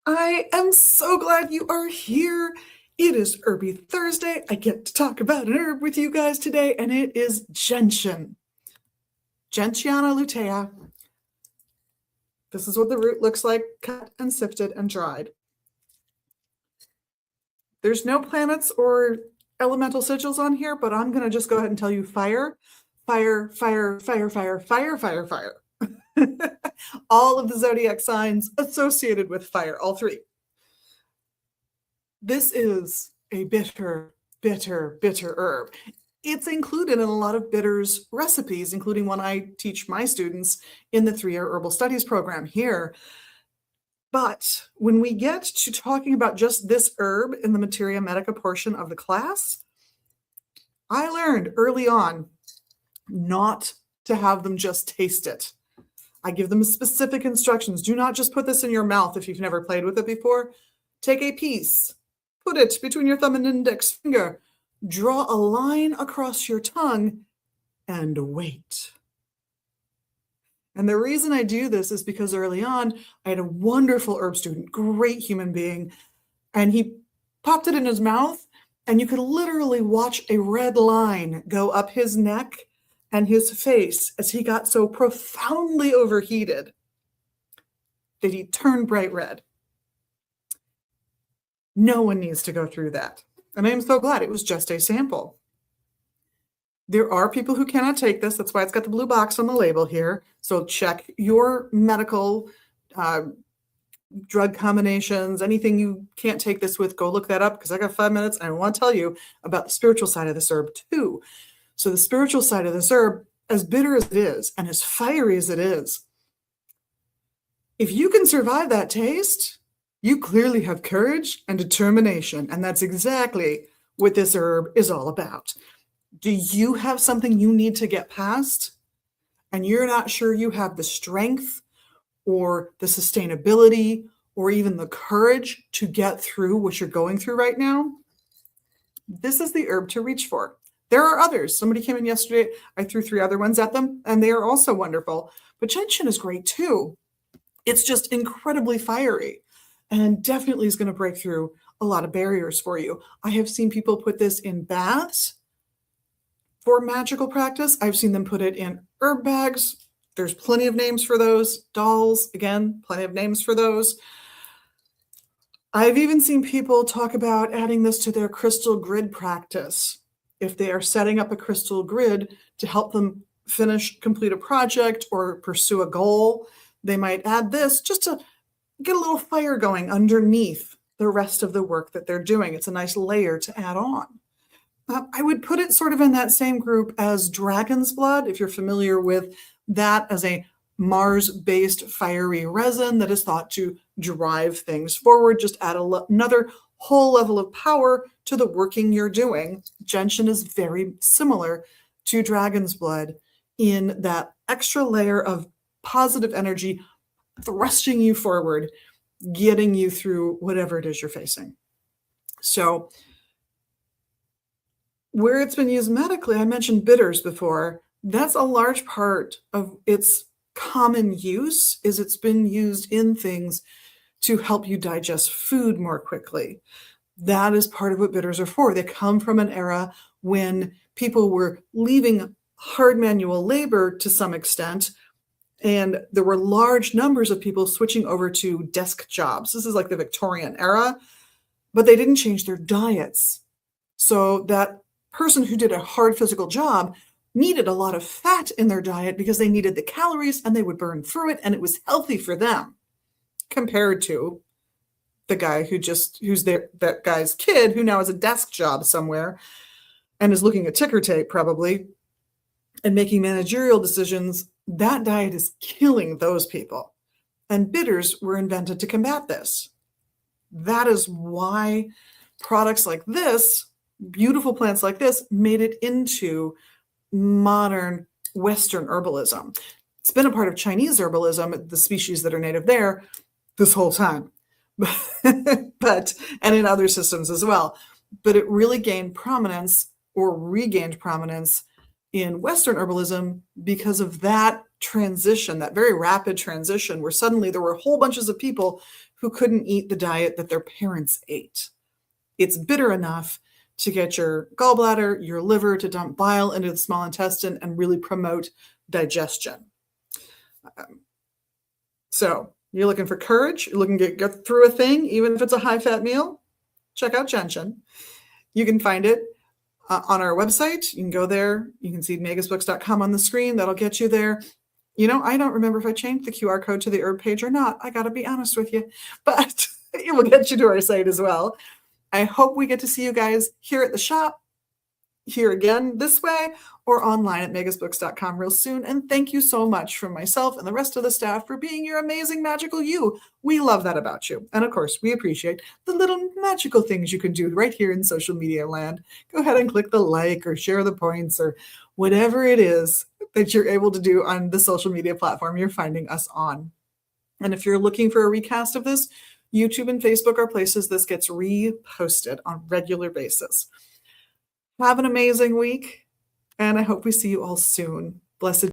I am so glad you are here. It is Herby Thursday. I get to talk about an herb with you guys today, and it is gentian. Gentiana lutea. This is what the root looks like, cut and sifted and dried. There's no planets or elemental sigils on here, but I'm going to just go ahead and tell you fire, fire, fire, fire, fire, fire, fire, fire. All of the zodiac signs associated with fire, all three. This is a bitter, bitter, bitter herb. It's included in a lot of bitters recipes, including one I teach my students in the 3-year herbal studies program here. But when we get to talking about just this herb in the materia medica portion of the class, I learned early on not to have them just taste it. I give them specific instructions. Do not just put this in your mouth if you've never played with it before. Take a piece, put it between your thumb and index finger, draw a line across your tongue, and wait. And the reason I do this is because early on, I had a wonderful herb student, great human being, and he popped it in his mouth, and you could literally watch a red line go up his neck and his face as he got so profoundly overheated that he turned bright red. No one needs to go through that. And I am so glad it was just a sample. There are people who cannot take this. That's why it's got the blue box on the label here. So check your medical drug combinations, anything you can't take this with, go look that up, because I got 5 minutes and I want to tell you about the spiritual side of this herb too. So the spiritual side of this herb, as bitter as it is and as fiery as it is, if you can survive that taste, you clearly have courage and determination. And that's exactly what this herb is all about. Do you have something you need to get past and you're not sure you have the strength or the sustainability or even the courage to get through what you're going through right now? This is the herb to reach for. There are others. Somebody came in yesterday. I threw 3 other ones at them, and they are also wonderful. But gentian is great too. It's just incredibly fiery and definitely is going to break through a lot of barriers for you. I have seen people put this in baths for magical practice. I've seen them put it in herb bags. There's plenty of names for those. Dolls, again, plenty of names for those. I've even seen people talk about adding this to their crystal grid practice. If they are setting up a crystal grid to help them complete a project or pursue a goal, they might add this just to get a little fire going underneath the rest of the work that they're doing. It's a nice layer to add on. I would put it sort of in that same group as dragon's blood, if you're familiar with that as a Mars-based fiery resin that is thought to drive things forward. Just add another whole level of power to the working you're doing. Gentian is very similar to dragon's blood in that extra layer of positive energy thrusting you forward, getting you through whatever it is you're facing. So where it's been used medically, I mentioned bitters before. That's a large part of its common use, is it's been used in things to help you digest food more quickly. That is part of what bitters are for. They come from an era when people were leaving hard manual labor to some extent, and there were large numbers of people switching over to desk jobs. This is like the Victorian era, but they didn't change their diets. So that person who did a hard physical job needed a lot of fat in their diet because they needed the calories and they would burn through it, and it was healthy for them, compared to the guy that guy's kid who now has a desk job somewhere and is looking at ticker tape probably and making managerial decisions. That diet is killing those people. And bitters were invented to combat this. That is why products like this, beautiful plants like this, made it into modern Western herbalism. It's been a part of Chinese herbalism, the species that are native there, this whole time. And in other systems as well. But it really gained prominence, or regained prominence, in Western herbalism because of that transition, that very rapid transition where suddenly there were whole bunches of people who couldn't eat the diet that their parents ate. It's bitter enough to get your gallbladder, your liver to dump bile into the small intestine and really promote digestion. So you're looking for courage, you're looking to get through a thing, even if it's a high-fat meal, check out Gentian. You can find it on our website. You can go there. You can see magusbooks.com on the screen. That'll get you there. I don't remember if I changed the QR code to the herb page or not. I got to be honest with you, but it will get you to our site as well. I hope we get to see you guys here at the shop, here again this way, or online at magusbooks.com real soon. And thank you so much from myself and the rest of the staff for being your amazing magical you. We love that about you. And of course, we appreciate the little magical things you can do right here in social media land. Go ahead and click the like or share the points or whatever it is that you're able to do on the social media platform you're finding us on. And if you're looking for a recast of this, YouTube and Facebook are places this gets reposted on a regular basis. Have an amazing week, and I hope we see you all soon. Blessed